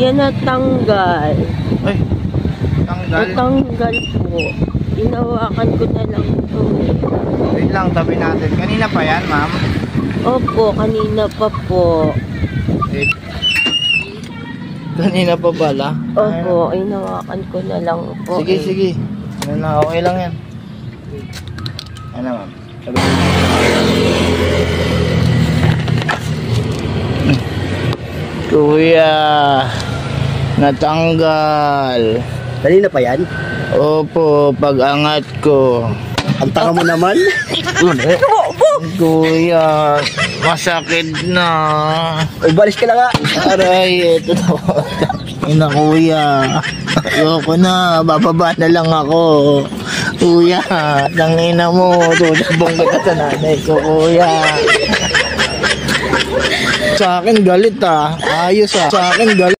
Yan natanggal. Ay, tanggal. Natanggal po. Hinawakan ko na lang ito. Wait lang, tabi natin. Kanina pa yan, ma'am? Opo, kanina pa po. Wait. Kanina pa pala? Opo, hinawakan ko na lang po. Sige, sige. Ano na, okay lang yan. Ano, ma'am? Kuya, natanggal. Kanina pa yan? Opo, pag-angat ko. Ang tanga mo naman. Kuya, masakit na. Ay, balis ka na nga. Aray, ito na. Ina, kuya. Ayoko na, bababa na lang ako. Kuya, tangina mo. Tutubong kita sa nanay ko, kuya. Sa akin galit ah. Ayos ah. Sa akin galit.